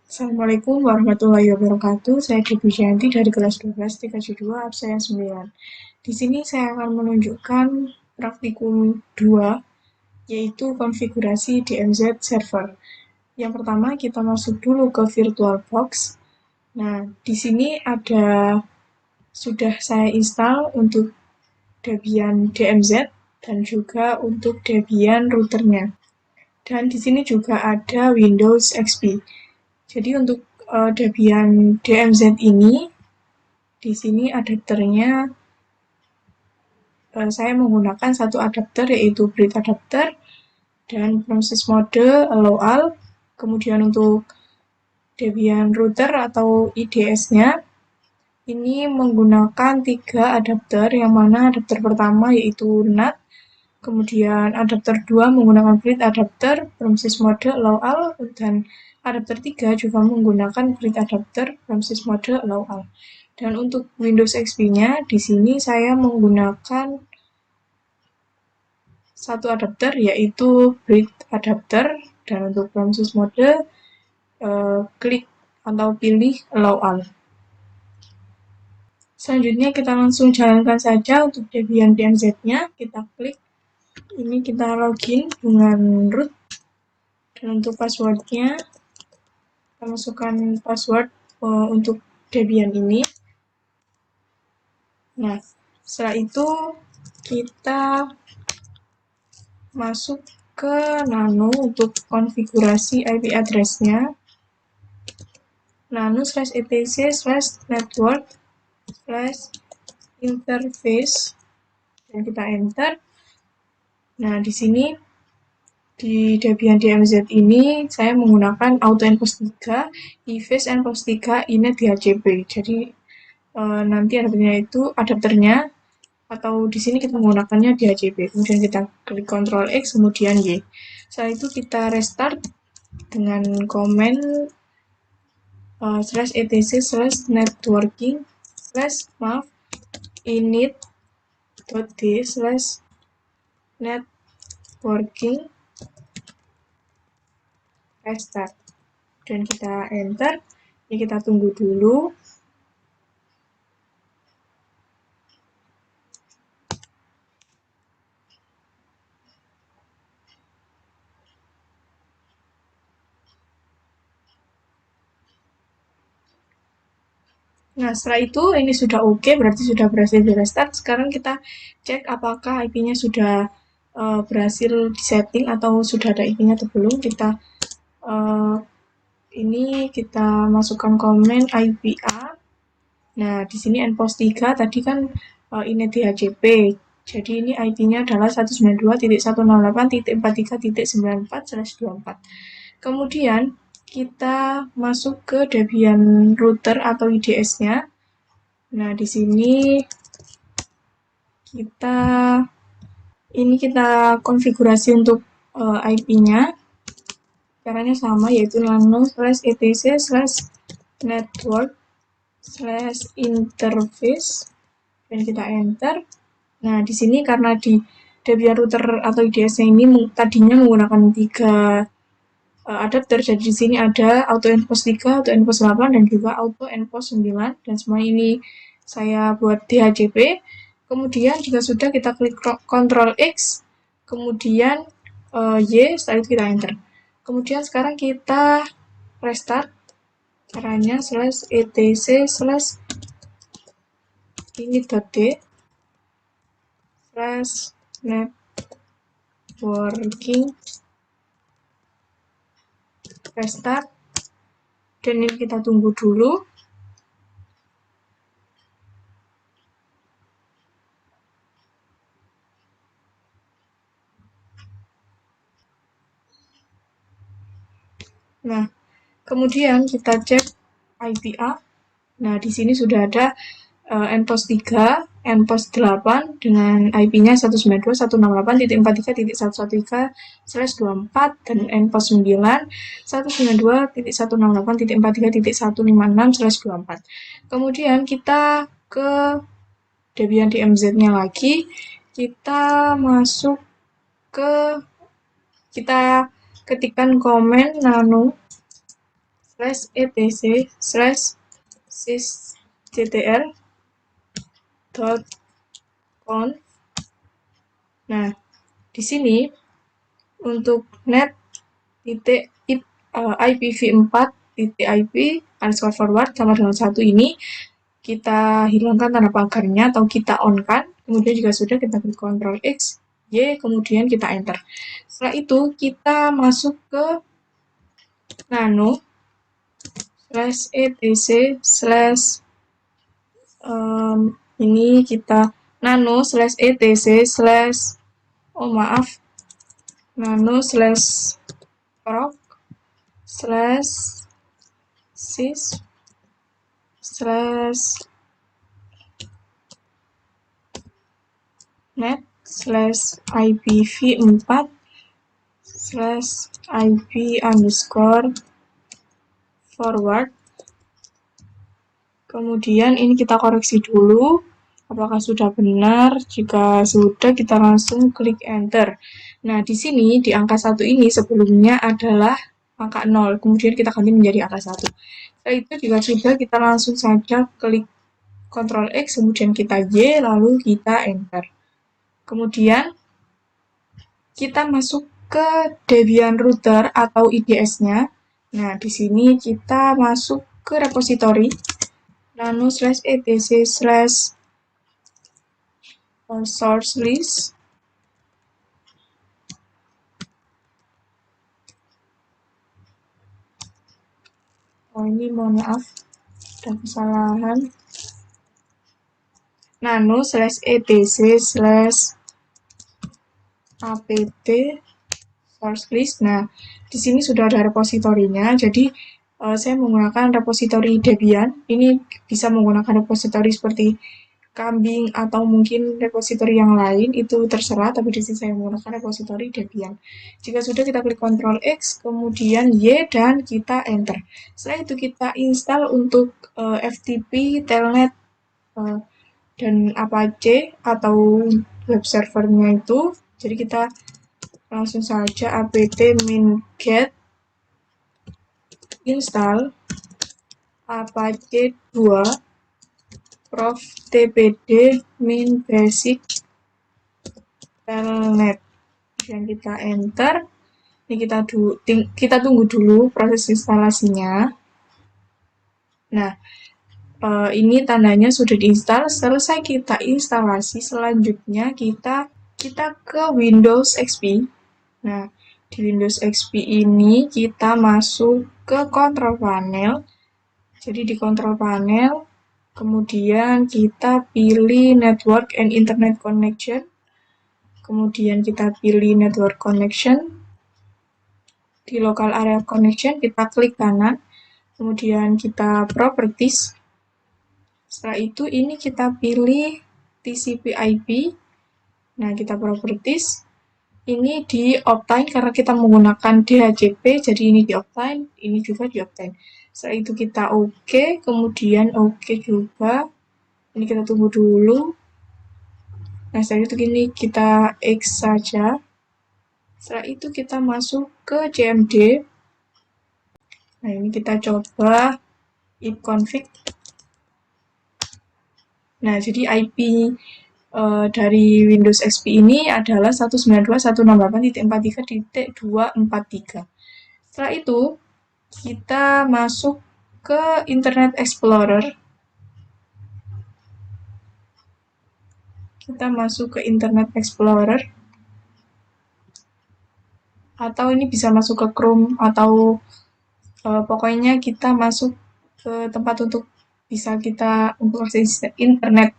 Assalamualaikum warahmatullahi wabarakatuh. Saya Debbie Janti dari kelas 12 3J2 absen 9. Di sini saya akan menunjukkan praktikum 2 yaitu konfigurasi DMZ server. Yang pertama kita masuk dulu ke VirtualBox. Nah, di sini sudah saya install untuk Debian DMZ dan juga untuk Debian routernya. Dan di sini juga ada Windows XP. Jadi untuk Debian DMZ ini, di sini adapternya saya menggunakan satu adapter yaitu Bridge adapter dan proses mode allow all. Kemudian untuk Debian router atau IDS-nya ini menggunakan 3 adapter, yang mana adapter pertama yaitu NAT, kemudian adapter 2 menggunakan Bridge adapter, proses mode allow all, dan adapter 3 juga menggunakan Bridge adapter, proses mode allow all. Dan untuk Windows XP-nya, di sini saya menggunakan satu adapter yaitu Bridge adapter, dan untuk proses mode klik atau pilih allow all. Selanjutnya kita langsung jalankan saja untuk Debian DMZ-nya. Kita klik, ini kita login dengan root, dan untuk passwordnya kita masukkan password untuk Debian ini. Nah, setelah itu kita masuk ke nano untuk konfigurasi IP address-nya. nano/etc/network/interface, dan kita enter. Nah, di sini di Debian DMZ ini saya menggunakan auto npost 3, eFace npost 3, inet DHCP. Jadi nanti adapternya atau di sini kita menggunakannya DHCP. Kemudian kita klik Ctrl X, kemudian Y. Setelah itu kita restart dengan komen /etc/networking/init.d/networking restart, dan kita enter. Ini kita tunggu dulu. Nah, setelah itu ini sudah oke, berarti sudah berhasil di restart. Sekarang kita cek apakah IP-nya sudah berhasil disetting atau sudah ada IP-nya atau belum. Kita masukkan komen IPA. Nah, di sini npost 3 tadi kan inet DHCP. Jadi ini IP-nya adalah 192.168.43.94/24. Kemudian kita masuk ke Debian router atau IDS-nya. Nah, di sini kita konfigurasi untuk IP-nya. Caranya sama, yaitu nano/etc/network/interface, dan kita enter. Nah, di sini karena di Debian router atau IDS-nya ini tadinya menggunakan 3 adapter, jadi di sini ada auto npost 3, auto npost 8, dan juga auto npost 9, dan semua ini saya buat DHCP. Kemudian jika sudah, kita klik Ctrl X, kemudian Y, setelah itu kita enter. Kemudian sekarang kita restart. Caranya /etc/init.d/networking restart, dan ini kita tunggu dulu. Nah, kemudian kita cek IPA. Nah, di sini sudah ada npost 3, npost 8 dengan IP-nya 192.168.43.113/24, dan npost 9 192.168.43.156/24. Kemudian kita ke Debian DMZ-nya lagi. Kita ketikkan komen nano /etc/sysctl.conf. Nah, di sini untuk net titik IPv4.IP underscore forward sama dengan 1 ini kita hilangkan tanda pagarnya atau kita on kan, kemudian juga sudah kita klik Ctrl X, Y, kemudian kita enter. Setelah itu kita masuk ke nano /etc/ ini kita nano /etc/ nano/proc /sys net /IPv4/IP underscore forward. Kemudian ini kita koreksi dulu apakah sudah benar. Jika sudah, kita langsung klik enter. Nah, di sini di angka 1 ini sebelumnya adalah angka 0, kemudian kita ganti menjadi angka 1. Setelah itu jika sudah, kita langsung saja klik Ctrl X, kemudian kita Y, lalu kita enter. Kemudian kita masuk ke Debian router atau IDS-nya. Nah, di sini kita masuk ke repository nano/etc/source list. Ini mohon maaf, ada kesalahan. nano/etc/apt source list. Nah, di sini sudah ada repositorinya. Jadi saya menggunakan repositori Debian. Ini bisa menggunakan repositori seperti Kambing atau mungkin repositori yang lain, itu terserah, tapi di sini saya menggunakan repositori Debian. Jika sudah, kita klik Ctrl X, kemudian Y, dan kita enter. Setelah itu kita install untuk FTP, Telnet, dan Apache atau web servernya itu. Jadi kita langsung saja apt min-get install apache 2 prof tpd min basic telnet, dan kita enter. Ini kita tunggu dulu proses instalasinya. Nah, ini tandanya sudah diinstal. Selesai kita instalasi, selanjutnya kita ke Windows XP. Nah, di Windows XP ini kita masuk ke control panel. Jadi di control panel, kemudian kita pilih Network and Internet Connection. Kemudian kita pilih Network Connection. Di Local Area Connection, kita klik kanan. Kemudian kita Properties. Setelah itu, ini kita pilih TCP/IP. Nah, kita Properties. Ini di Optane karena kita menggunakan DHCP, jadi ini di Optane, ini juga di Optane. Setelah itu kita OK, kemudian OK juga. Ini kita tunggu dulu. Nah, setelah itu gini kita X saja. Setelah itu kita masuk ke CMD. Nah, ini kita coba ipconfig. Nah, jadi IP dari Windows XP ini adalah 192.168.43.243. Setelah itu, kita masuk ke Internet Explorer. Kita masuk ke Internet Explorer. Atau ini bisa masuk ke Chrome, atau pokoknya kita masuk ke tempat untuk bisa kita untuk akses internet.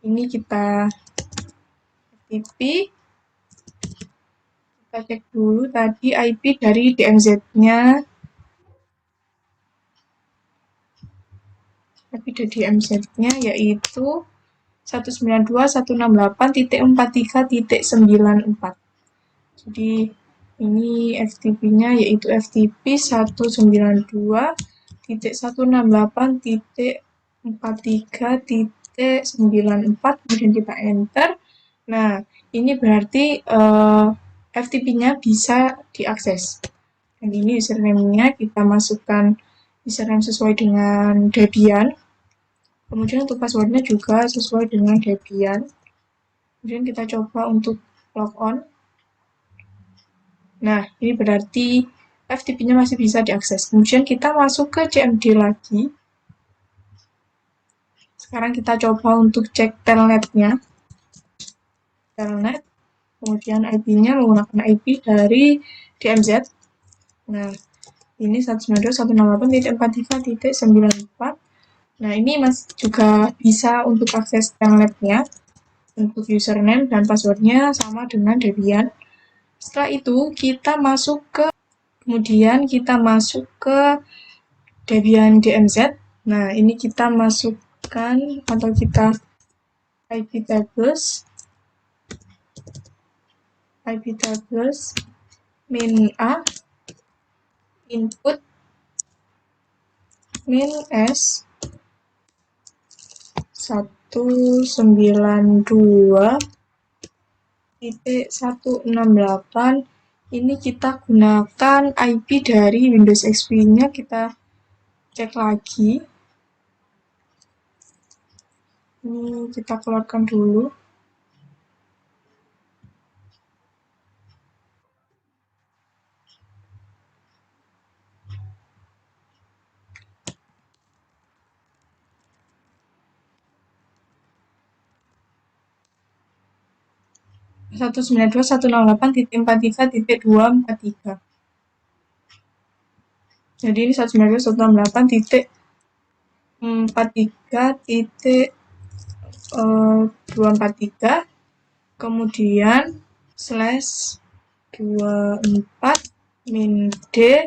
Ini kita FTP. Kita cek dulu tadi IP dari DMZ-nya. IP dari DMZ-nya yaitu 192.168.43.94. Jadi ini FTP-nya yaitu FTP 192.168.43.94, kemudian kita enter. Nah, ini berarti FTP-nya bisa diakses. Dan ini username-nya kita masukkan username sesuai dengan Debian. Kemudian untuk passwordnya juga sesuai dengan Debian. Kemudian kita coba untuk logon. Nah, ini berarti FTP-nya masih bisa diakses. Kemudian kita masuk ke CMD lagi. Sekarang kita coba untuk cek telnetnya. Telnet, kemudian IP-nya menggunakan IP dari DMZ. Nah, ini 192.168.43.94. Nah, ini juga bisa untuk akses telnetnya. Untuk username dan passwordnya sama dengan Debian. Setelah itu, kemudian kita masuk ke Debian DMZ. Nah, ini kita masukkan atau kita IP tables min A input min S 192.168. Ini kita gunakan IP dari Windows XP-nya, kita cek lagi. Ini kita keluarkan dulu. Satu 192.168.243. Jadi ini 192.168.243, kemudian slash 24 min D,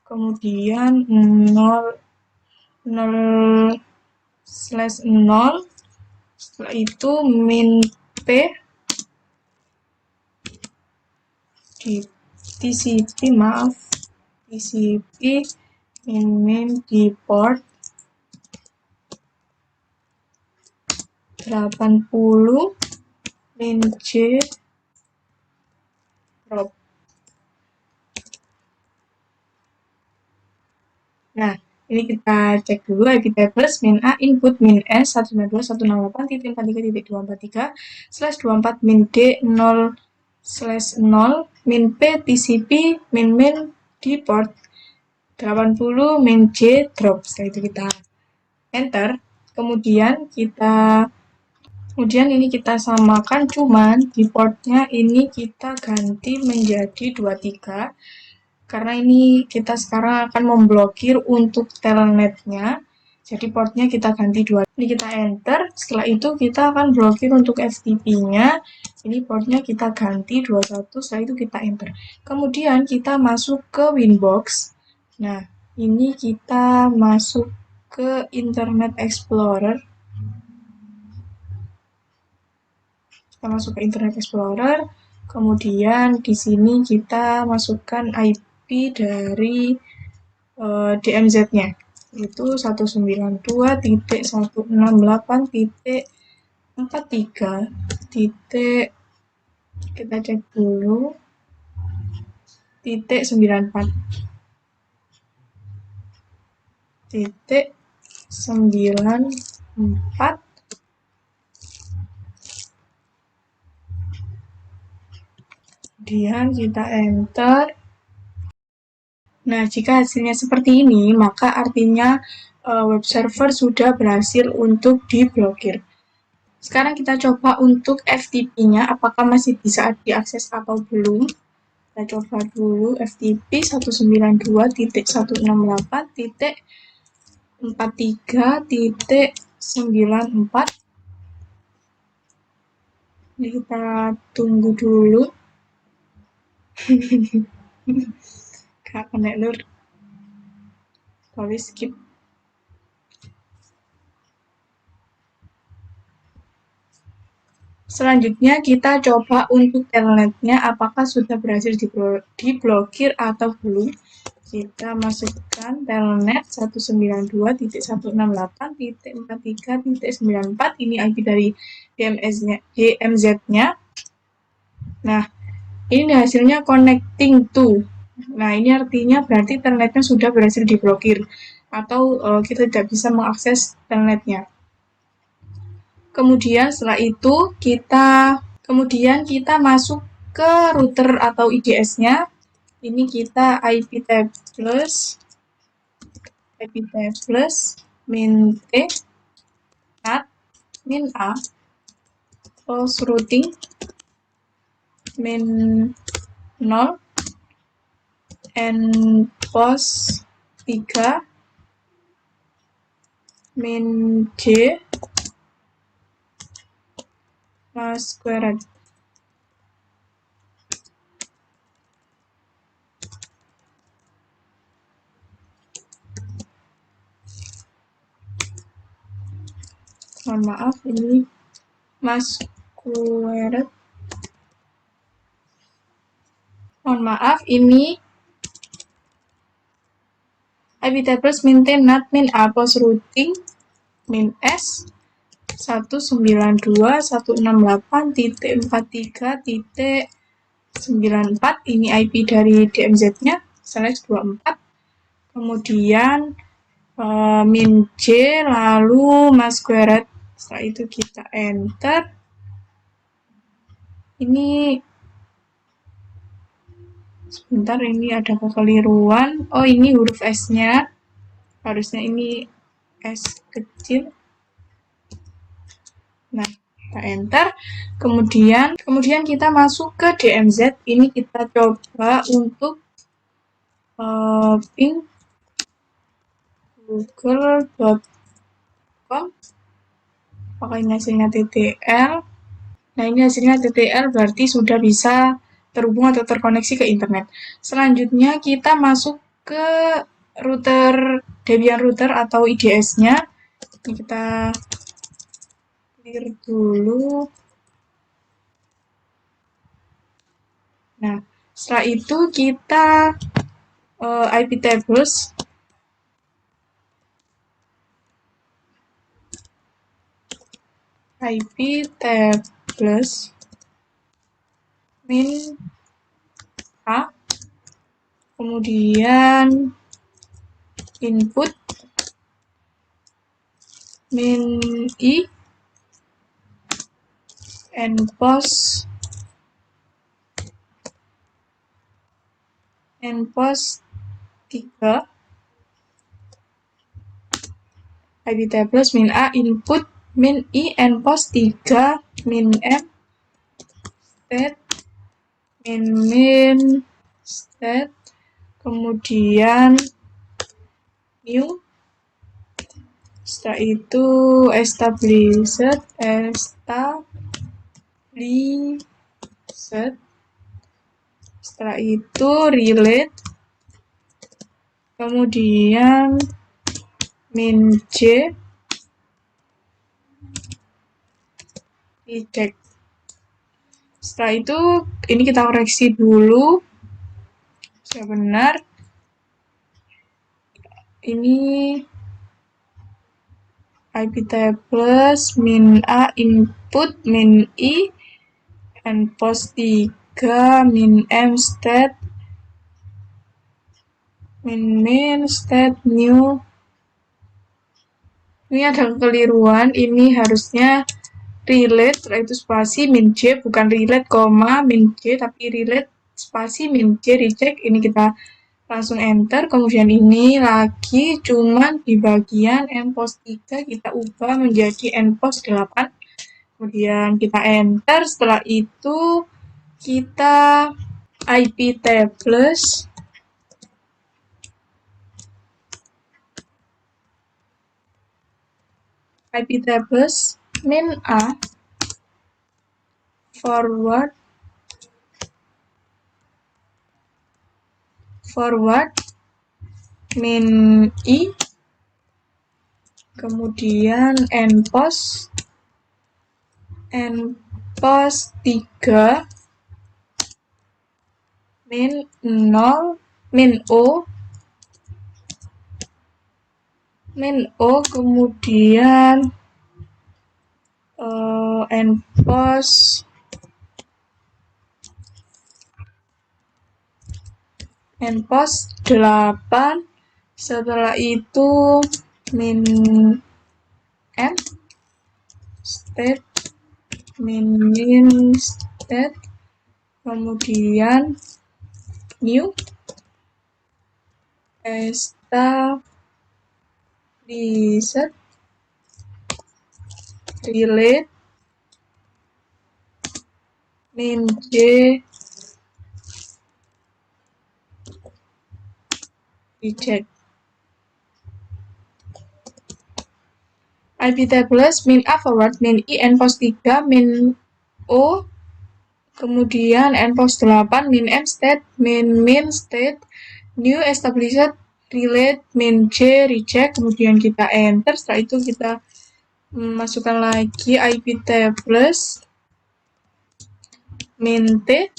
kemudian 0 slash 0, setelah itu min P di TCP min di port 80 min J drop. Nah, ini kita cek dulu IP tables min A input min S 192.168.243/24 min D 0/0 min P TCP min di port 80 min J drop. Setelah itu kita enter. Kemudian ini kita samakan, cuman di portnya ini kita ganti menjadi 23 karena ini kita sekarang akan memblokir untuk telnetnya. Jadi portnya kita ganti 2. Ini kita enter. Setelah itu kita akan blokir untuk FTP-nya. Ini portnya kita ganti 21. Setelah itu kita enter. Kemudian kita masuk ke Winbox. Nah, ini kita masuk ke Internet Explorer. Kita masuk ke Internet Explorer. Kemudian di sini kita masukkan IP dari DMZ-nya, itu 192.168.43. Kita cek dulu .94. Kemudian kita enter. Nah, jika hasilnya seperti ini, maka artinya web server sudah berhasil untuk diblokir. Sekarang kita coba untuk FTP-nya, apakah masih bisa diakses atau belum. Kita coba dulu FTP 192.168.43.94. Ini kita tunggu dulu. Kak kena lur. Tapi skip. Selanjutnya kita coba untuk telnetnya apakah sudah berhasil diblokir atau belum. Kita masukkan telnet 192.168.43.94. Ini IP dari DMZ-nya. Nah, ini hasilnya connecting to. Nah, ini artinya berarti telnetnya sudah berhasil diblokir atau kita tidak bisa mengakses telnetnya. Kemudian setelah itu kita masuk ke router atau IDS-nya. Ini kita ip-plus min t nat min a post routing min 0 and post 3 min j squared. Mohon maaf, ini squared. Mohon maaf, ini ip-tables min t nat min a post routing min s 192.168.43.94. Ini IP dari DMZ-nya /24. Kemudian min J lalu squared. Setelah itu kita enter. Ini sebentar, ini ada kekeliruan. Oh, ini huruf S-nya. Harusnya ini S kecil. Nah, kita enter. Kemudian kita masuk ke DMZ. Ini kita coba untuk ping google.com. Apakah ini hasilnya TTL? Nah, ini hasilnya TTL, berarti sudah bisa terhubung atau terkoneksi ke internet. Selanjutnya kita masuk ke router, Debian router atau IDS-nya. Ini kita clear dulu. Nah, setelah itu kita ip-tables min a, kemudian input min i and post tiga ip-tables min a input min i and post 3 min m state min state, kemudian new. Setelah itu established. Setelah itu relate, kemudian min j reject. Setelah itu ini kita koreksi dulu sudah benar. Ini ip-tables min a input min i and post 3 min m state min state new. Ini ada kekeliruan, ini harusnya relate, setelah itu spasi min j, bukan relate, min j, tapi relate spasi min j reject. Ini kita langsung enter. Kemudian ini lagi cuman di bagian npost 3 kita ubah menjadi npost 8. Kemudian kita enter. Setelah itu kita ip-tables min a forward min i, kemudian npost 3 min 0 min o, kemudian npost endpost 8, setelah itu min m state min state, kemudian new established relate min j reject. IP tables min a forward, min i endpost 3, min o, kemudian endpost 8, min m state, min state, new established relate, min j reject, kemudian kita enter. Setelah itu kita masukkan lagi IP tables min t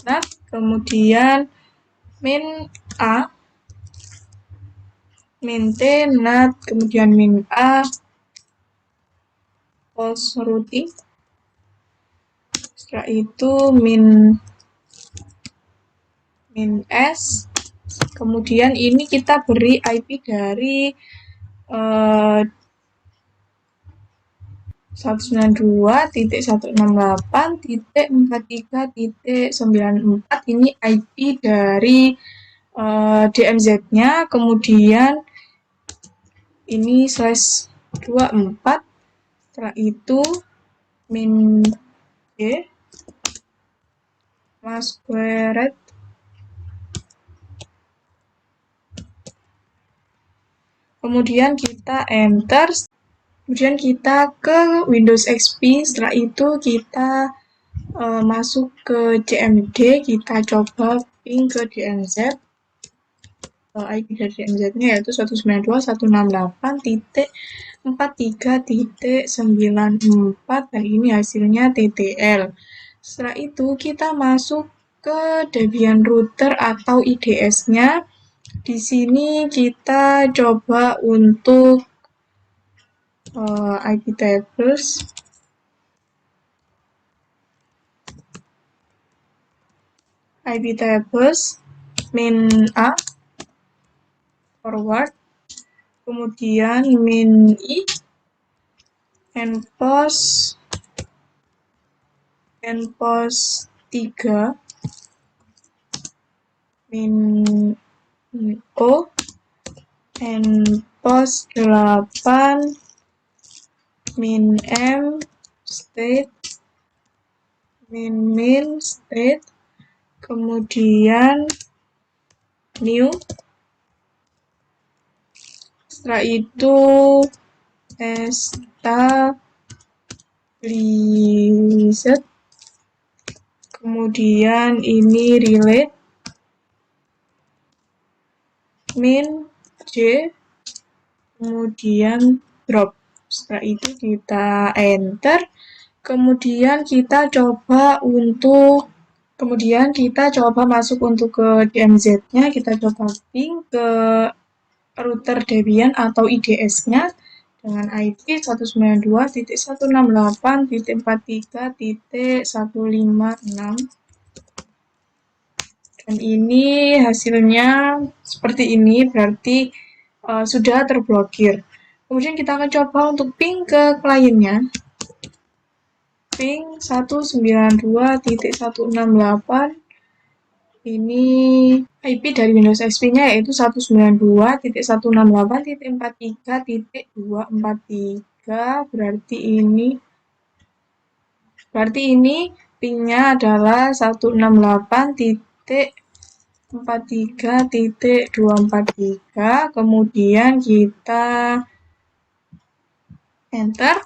nat, kemudian min a, min t nat, kemudian min a false routing. Setelah itu min s, kemudian ini kita beri IP dari 192.168.43.94. Ini IP dari DMZ-nya, kemudian ini /24. Setelah itu min j masquerade, kemudian kita enter. Kemudian kita ke Windows XP. Setelah itu kita masuk ke CMD, kita coba ping ke DMZ. IP dari DMZ-nya yaitu 192.168.43.94, dan ini hasilnya TTL. Setelah itu kita masuk ke Debian router atau IDS-nya. Di sini kita coba untuk IP tables min a forward, kemudian min i endpost 3, min o endpost 8, min m state, min state, kemudian new. Setelah itu established, kemudian ini relate, min j, kemudian drop. Setelah itu kita enter. Kemudian kita coba masuk untuk ke DMZ-nya. Kita coba ping ke router Debian atau IDS-nya dengan IP 192.168.43.156. Dan ini hasilnya seperti ini, berarti sudah terblokir. Kemudian kita akan coba untuk ping ke kliennya. Ping 192.168. Ini IP dari Windows XP-nya yaitu 192.168.43.243. Berarti ini pingnya adalah 168.43.243. Kemudian kita enter.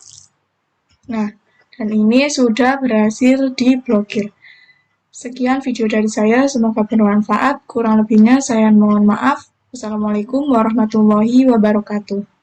Nah, dan ini sudah berhasil diblokir. Sekian video dari saya, semoga bermanfaat. Kurang lebihnya saya mohon maaf. Wassalamualaikum warahmatullahi wabarakatuh.